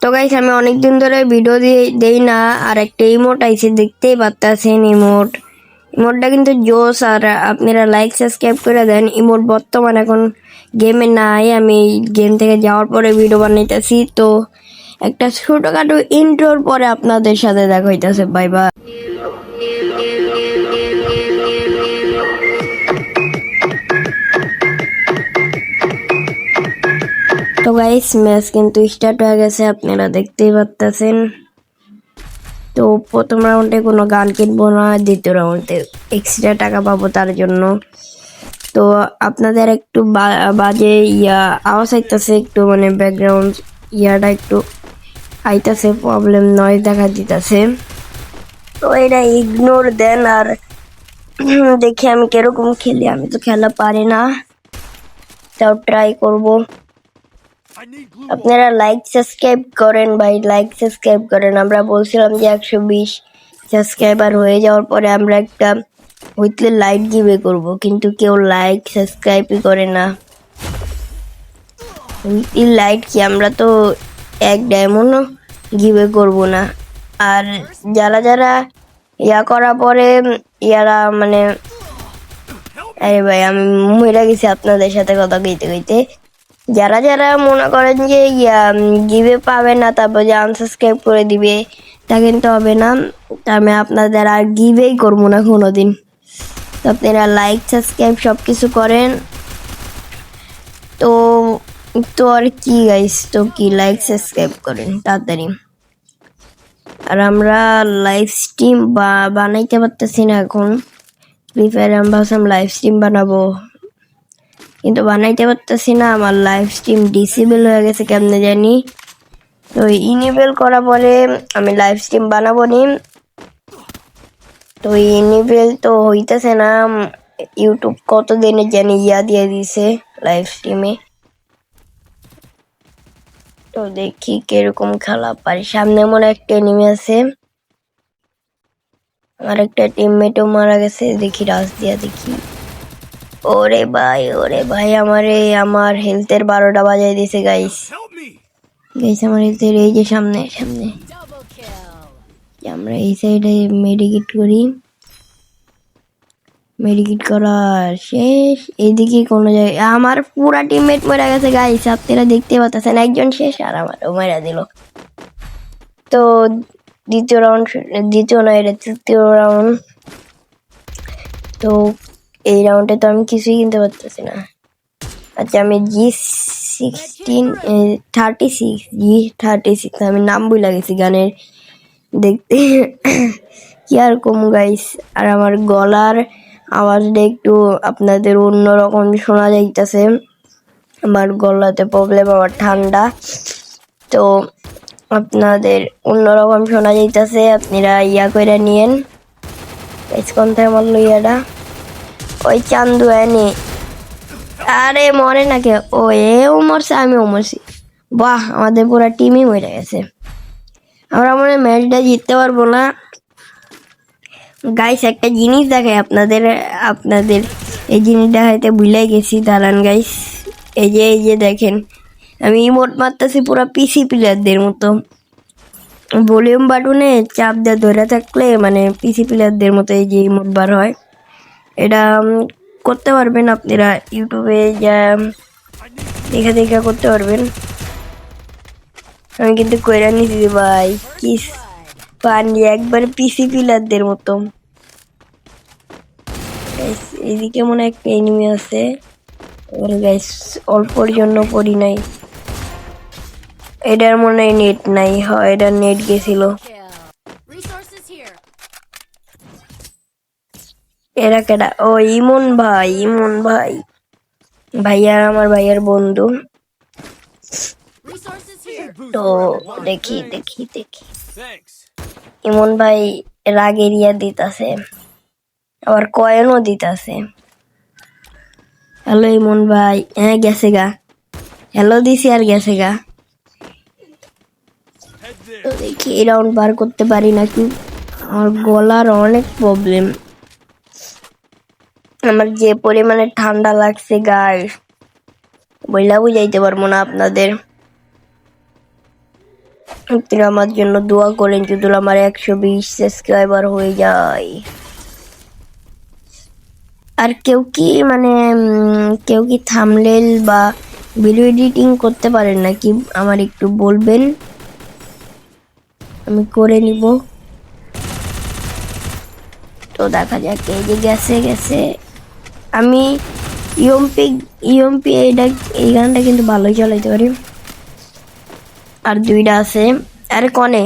তো গাইস আমি অনেকদিন ধরে ভিডিও দেই না, আর একটা ইমোট আইছে, দেখতেই পাচ্ছেন। ইমোটটা কিন্তু জোস, আর আপনারা লাইক সাবস্ক্রাইব করে দেন। ইমোট বর্তমান এখন গেমে নাই, আমি গেম থেকে যাওয়ার পরে ভিডিও বানাইতেছি। তো একটা ছোটখাটো ইন্ট্রোর পরে আপনাদের সাথে দেখা হইতেছে। Bye bye. তো গাইস ম্যাচ কিন্তু স্টার্ট হয়ে গেছে, আপনারা দেখতেই পাচ্ছেন। তো প্রথম রাউন্ডে কোনো গান কিনবো না, দ্বিতীয় রাউন্ডে এক্সট্রা টাকা পাবো তার জন্য। তো আপনাদের একটু বাজে আওয়াজ আইতেছে, একটু মানে ব্যাকগ্রাউন্ড ইয়াটা একটু আইতেছে, প্রবলেম নয় দেখা দিতেছে। তো এটা ইগনোর দেন, আর দেখি আমি কিরকম খেলি। আমি তো খেলা পারি না, তাও ট্রাই করব। আপনারা লাইক সাবস্ক্রাইব করেন ভাই, লাইক সাবস্ক্রাইব করেন। আমরা বলছিলাম যে 120 সাবস্ক্রাইবার হয়ে যাওয়ার পরে আমরা একটা উইকলি লাইট গিভে করব, কিন্তু কেউ লাইক সাবস্ক্রাইবই করে না। উইকলি লাইট কি, আমরা তো এক ডায়মন্ডও গিভে করব না। আর যারা যারা ইয়া করার পরে ইয়ারা মানে, আরে ভাই আমি মরে গেছি আপনাদের সাথে কথা কইতে কইতে। যারা যারা মনে করেন যে গিভে পাবে না, তারপর যে আনসাবস্ক্রাইব করে দিবে, তা কিন্তু হবে না। আমি আপনাদের আর গিভেই করবো না কোনোদিন। তো আপনারা লাইক সাবস্ক্রাইব সব কিছু করেন। তো তো আর কি গাইস, তো কি লাইক সাবস্ক্রাইব করেন তাড়াতাড়ি। আর আমরা লাইভ স্ট্রিম বানাইতে পারতেছি না এখন ফ্রি ফায়ার। আমি ভাবছিলাম লাইভ স্ট্রিম বানাবো, কিন্তু বানাইতে পারতেছি না। আমার লাইভ স্ট্রিম ডিসেবল হয়ে গেছে কেমনে জানি। তো ইনেবল করার পরে আমি লাইভ স্ট্রিম বানাবো নি। তো ইনেবল তো হইতেছে না, ইউটিউব কতদিনের জানি দিয়ে দিছে লাইভ স্ট্রিমে। তো দেখি কিরকম খেলা পারি। সামনে মনে একটা এনিমি আছে, আমার একটা টিমমেটও মারা গেছে। দেখি রাজ দিয়া দেখি। ওরে ভাই আমার হেলথের 12টা বাজাই দিছে গাইস। আমার হেলথের এই যে সামনে আমরা এই সাইডে মেডিকেট করি। মেডিকেট করা শেষ। এইদিকে কোনো জায়গায় আমার পুরা টিমমেট মারা গেছে গাইস, আপনারা দেখতে পাচ্ছেন। একজন শেষ আর আমারও মারা দিল। তো দ্বিতীয় না, এটা তৃতীয় রাউন্ড। তো এই রাউন্ডে তো আমি কিছুই কিনতে পারতেছি না। আচ্ছা আমি G36 আমি নাম ভুলে গেছি গানের, দেখতে কি আর কম গাইস। আর আমার গলার আওয়াজটা একটু আপনাদের অন্যরকম শোনা যাইতেছে। আমার গলাতে প্রবলেম, আমার ঠান্ডা, তো আপনাদের অন্যরকম শোনা যাইতেছে। আপনারা করে নিয়েন। কোন থেকে মারলো ইয়াটা? ওই চান্দু এনে। আরে মরে না কে? ও এও মরছে, আমিও মরছি। বাহ, আমাদের পুরো টিমই মরে গেছে। আমরা মনে হয় ম্যাচটা জিততে পারবো না গাইস। একটা জিনিস দেখাই আপনাদের এই জিনিসটা হয়তো ভুলে গেছি, দাঁড়ান গাইস। এই যে দেখেন, আমি ইমোট মারতেছি পুরো পিসি প্লেয়ারদের মতো। ভলিউম বাটনে চাপ দিয়ে ধরে থাকলে মানে পিসি প্লেয়ারদের মতো এই যে ইমোট বার হয়। এটা করতে পারবেন আপনারা, ইউটিউবে যা দেখা করতে পারবেন। আমি কিন্তু কইরা নিছি ভাই, কি পানি একবার পিসি প্লেয়ারদের মতো। এদিকে মনে একটা এনিমি আছে। ওরে গাইস অল্পর জন্য পড়ি নাই। এটার মনে হয় নেট নাই, হয় এটার নেট গেছিল। এরা কেডা? ও ইমন ভাই ভাইয়া, আমার ভাইয়ার বন্ধু। তো দেখি ইমন ভাই রাগের দিতাছে, আবার কয়েনও দিতাছে। হ্যালো ইমন ভাই। হ্যাঁ গেছে গা, হ্যালো দিছি আর গেছে গা। তো দেখি এই রাউন্ড বার করতে পারি নাকি। আমার গলার অনেক প্রবলেম, আমার যে পরিমাণে ঠান্ডা লাগছে গাইস বইলা বুঝাইতে পারবো না আপনাদের। আপনারা আমার জন্য দোয়া করেন যদি আমার 120 সাবস্ক্রাইবার হয়ে যায়। আর কেউ কি মানে কেউ কি থাম্বনেল বা ভিডিও এডিটিং করতে পারেন নাকি আমার একটু বলবেন, আমি করে নিব। তো দেখা যাক, এই যে গেছে আমি ইউএমপি এই গানটা কিন্তু ভালোই চালাইতে পারি। আর দুইটা আছে। আরে কনে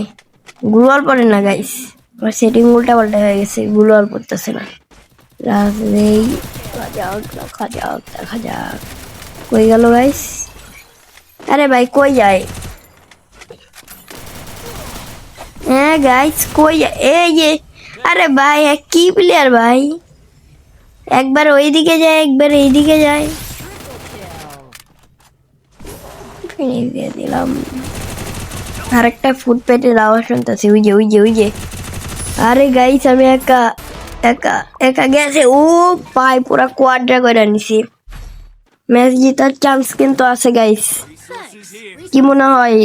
গ্লোয়াল পড়ে না গাইস, আমার সেটিং উল্টা পাল্টা হয়ে গেছে, গ্লোয়াল পড়তেছে না। রাজনেই দেখা যাক কই গেল গাইস। আরে ভাই কই যায়? হ্যাঁ গাইস কই যায়? এই যে আরে ভাই কি প্লেয়ার ভাই, একবার ওইদিকে যায় একবার এইদিকে যায়। ফিনিশ দিয়ে দিলাম। আরেকটা ফুটপ্যাটের আওয়াজ শুনতেছি, ওই যে আরে গাইস আমি একা গেছে, ও পাই পুরা কোয়াড্রা করে নিছি। ম্যাচ জেতার চান্স কিন্তু আছে গাইস, কি মনে হয়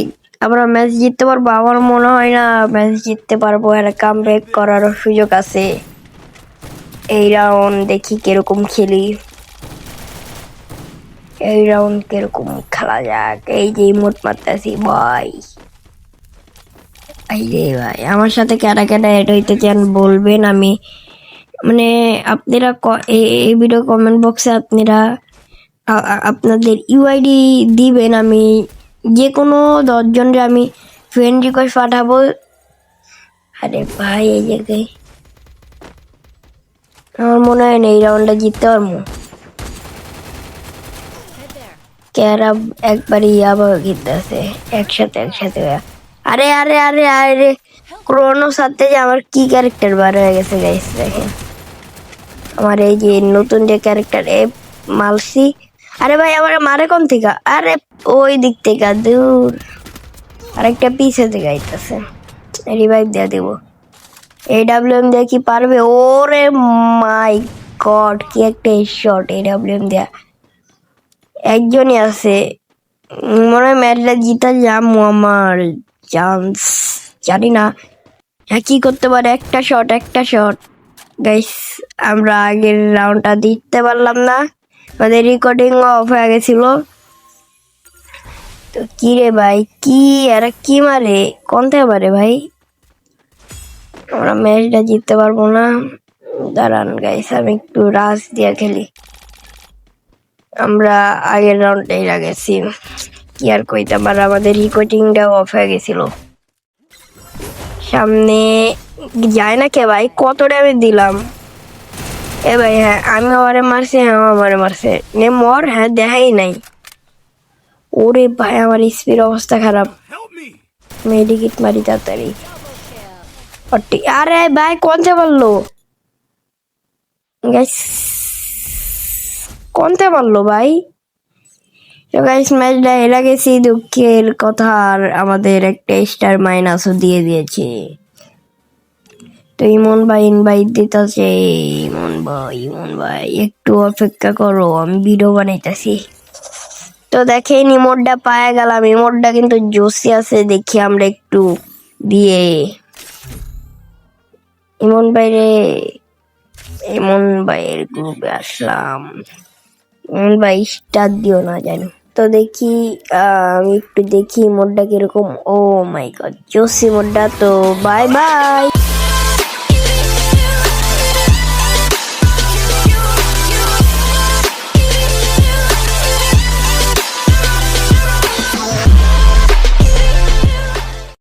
আমরা ম্যাচ জিততে পারবো? আমার মনে হয় না ম্যাচ জিততে পারবো, আর কামব্যাক করার সুযোগ আছে। এই রাউন্ড দেখি কিরকম খেলি, এই রাউন্ড কিরকম খেলা যাক। এই যে ইমোট মারতেছি ভাই, এই রে ভাই আমার সাথে কেডা এড হইতে চান বলবেন। আমি মানে আপনারা এই ভিডিও কমেন্ট বক্সে আপনারা আপনাদের ইউআইডি দিবেন, আমি যে কোনো 10 জনের আমি ফ্রেন্ড রিকোয়েস্ট পাঠাবো। আরে ভাই এই জায়গায় আমার মনে হয় না এই রাউন্ডটা জিততে পারবো। ক্যারা একবারই আবার জিততেছে একসাথে। আরে আরে আরে আরে ক্রোনোর সাথে যে আমার কি ক্যারেক্টার বার হয়ে গেছে গাইস, দেখেন আমার এই যে নতুন যে ক্যারেক্টার মালসি। আরে ভাই আমার মারে কোন থেকে? আরে ওই দিক থেকে দূর, আরেকটা পিছে থেকে আইতেছে, রিভাইভ দিয়ে দিব। AWM দিয়ে কি পারবে? ওরে মাই গড কি একটা শট AWM দেয়া। একজনই আছে, মনে হয় ম্যাচটা জিতা যাবো, আমার চান্স জানি না। হ্যাঁ কি করতে পারে, একটা শট গাইস। আমরা আগের রাউন্ডটা দিতে পারলাম না, আমাদের রেকর্ডিং অফ হয়ে গেছিল। তো কি রে ভাই, কি এরা কি মারে কোন থেকে মারে ভাই? আমরা ম্যাচটা জিততে পারবো না। দাঁড়ান গাইস আমি একটু রাশ দিয়ে খেলি। আমরা আগের রাউন্ডটাই লাগেছি, কি আর কইতাম, আর আমাদের রেকর্ডিংটাও অফ হয়ে গেছিল। সামনে যায় না কে ভাই, কত ড্যামেজ দিলাম এ ভাই? হ্যাঁ আমি আমারে মারছি, হ্যাঁ আমারে মারছে, নে মর। হ্যাঁ দেখাই নাই। ওরে ভাই আমার স্পিড অবস্থা খারাপ, মেডিকিট মারি তাড়াতাড়ি। আরে ভাই কোন থেকে মারলো গাইস, কোন থেকে মারলো ভাই? তো গাইস ম্যাচটা হেরে গেছি, দুঃখের কথা। আর আমাদের একটা স্টার মাইনাসও দিয়ে দিয়েছে। তো ইমন ভাই ইনভাইট দিতেছে। ইমন ভাই একটু অপেক্ষা করো, আমি ভিডিও বানাইতেছি। তো দেখেন ইমোটটা পায়ে গেলাম, ইমোটটা কিন্তু জোসি আছে, দেখি আমরা একটু দিয়ে ইমন ভাইয়ের গ্রুপে আসলাম। ইমন ভাই স্টার দিও না জানি। তো দেখি আমি একটু দেখি ইমোটটা কিরকম। ও মাই গড জোসি ইমোটটা। তো বাই বাই।